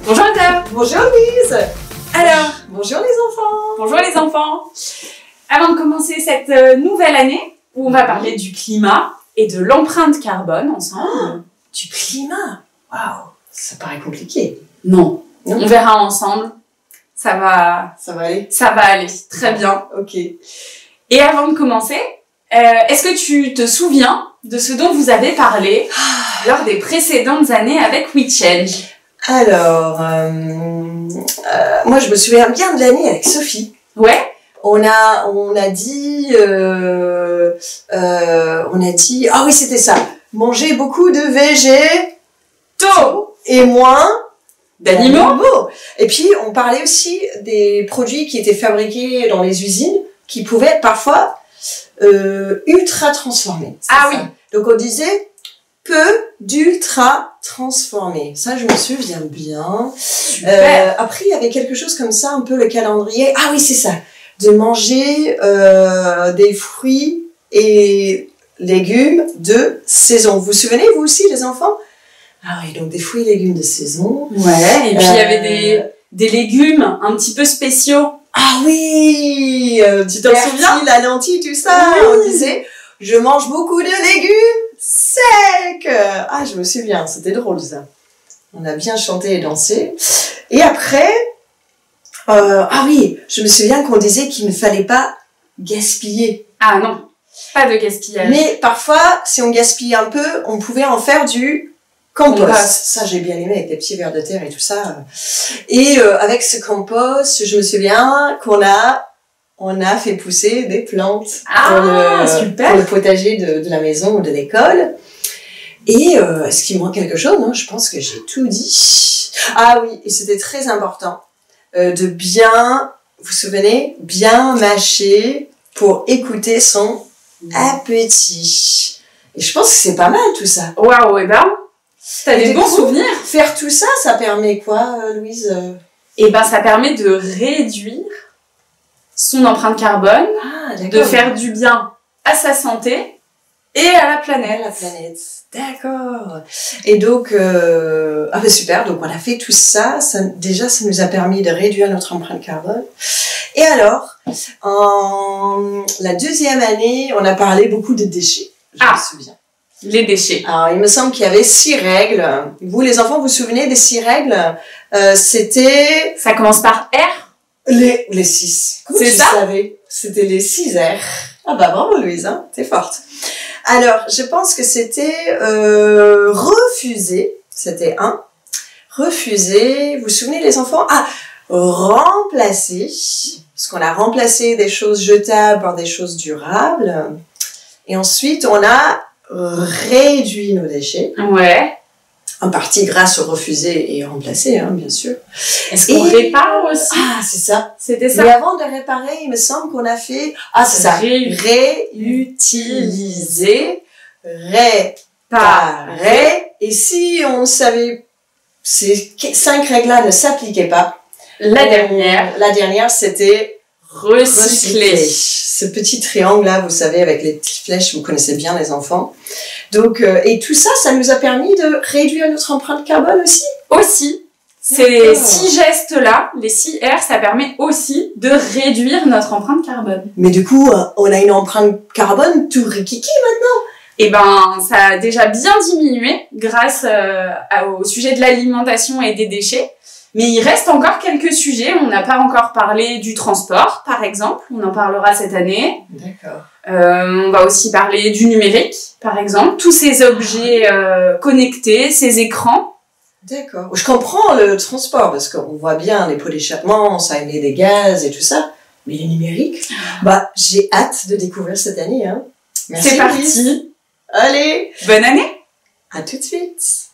Bonjour Ada. Bonjour Louise. Alors, bonjour les enfants. Bonjour les enfants. Avant de commencer cette nouvelle année, où on va parler du climat et de l'empreinte carbone ensemble. Du climat. Waouh, ça paraît compliqué. Non, on verra ensemble. Ça va aller. Très bien. Ok. Et avant de commencer, est-ce que tu te souviens de ce dont vous avez parlé lors des précédentes années avec WeChange? Alors, moi je me souviens bien de l'année avec Sophie. Ouais. On a dit, ah oui c'était ça, manger beaucoup de végétaux et moins d'animaux. Et puis on parlait aussi des produits qui étaient fabriqués dans les usines, qui pouvaient être parfois ultra transformés. Ah oui. Donc on disait peu d'ultra transformés. Ça je me souviens bien. Après il y avait quelque chose comme ça, un peu le calendrier. Ah oui c'est ça. De manger des fruits et légumes de saison. Vous vous souvenez, vous aussi, les enfants? Ah oui, donc des fruits et légumes de saison. Ouais, et puis il y avait des légumes un petit peu spéciaux. Ah oui, tu t'en souviens? La lentille, tout ça. Oui. On disait, je mange beaucoup de légumes secs. Ah, je me souviens, c'était drôle ça. On a bien chanté et dansé. Et après... ah oui, je me souviens qu'on disait qu'il ne fallait pas gaspiller. Ah non, pas de gaspillage. Mais parfois, si on gaspille un peu, on pouvait en faire du compost. Ça, j'ai bien aimé avec les petits vers de terre et tout ça. Et avec ce compost, je me souviens qu'on a fait pousser des plantes pour le potager de la maison ou de l'école. Et est-ce qu'il manque quelque chose? Non, je pense que j'ai tout dit. Ah oui, et c'était très important. De bien, vous vous souvenez, bien mâcher pour écouter son appétit. Et je pense que c'est pas mal tout ça. Waouh, et ben, t'as des bons souvenirs. Faire tout ça, ça permet quoi, Louise? Et ben, ça permet de réduire son empreinte carbone, de faire du bien à sa santé et à la planète. D'accord. Et donc, ah ben super, donc on a fait tout ça. Déjà, ça nous a permis de réduire notre empreinte carbone. Et alors, en la deuxième année, on a parlé beaucoup de déchets. Je me souviens. Les déchets. Alors, il me semble qu'il y avait 6 règles. Vous, les enfants, vous vous souvenez des 6 règles? C'était... Ça commence par R? Les 6. Comment tu savais? C'était les 6 R. Ah bah bravo Louise, hein, t'es forte. Alors, je pense que c'était refuser, c'était 1. Refuser, vous vous souvenez les enfants? Ah, remplacer, parce qu'on a remplacé des choses jetables par des choses durables. Et ensuite, on a réduit nos déchets. Ouais. En partie grâce au refuser et remplacer, hein, bien sûr. Est-ce qu'on répare aussi? Ah, c'est ça. C'était ça. Mais avant de réparer, il me semble qu'on a fait... Ah, c'est ça. Réutiliser, réparer. Et si on savait... Ces 5 règles-là ne s'appliquaient pas. La dernière, c'était... Recycler. Ce petit triangle-là, vous savez, avec les petites flèches, vous connaissez bien les enfants. Donc, et tout ça, ça nous a permis de réduire notre empreinte carbone aussi. Aussi. Ces 6 gestes-là, les 6 R, ça permet aussi de réduire notre empreinte carbone. Mais du coup, on a une empreinte carbone tout rikiki maintenant. Eh ben, ça a déjà bien diminué grâce au sujet de l'alimentation et des déchets. Mais il reste encore quelques sujets. On n'a pas encore parlé du transport, par exemple. On en parlera cette année. D'accord. On va aussi parler du numérique, par exemple. Tous ces objets connectés, ces écrans. D'accord. Je comprends le transport, parce qu'on voit bien les pots d'échappement, ça émet des gaz et tout ça. Mais le numérique, bah, j'ai hâte de découvrir cette année, hein. Merci. C'est parti. Allez. Bonne année. À tout de suite.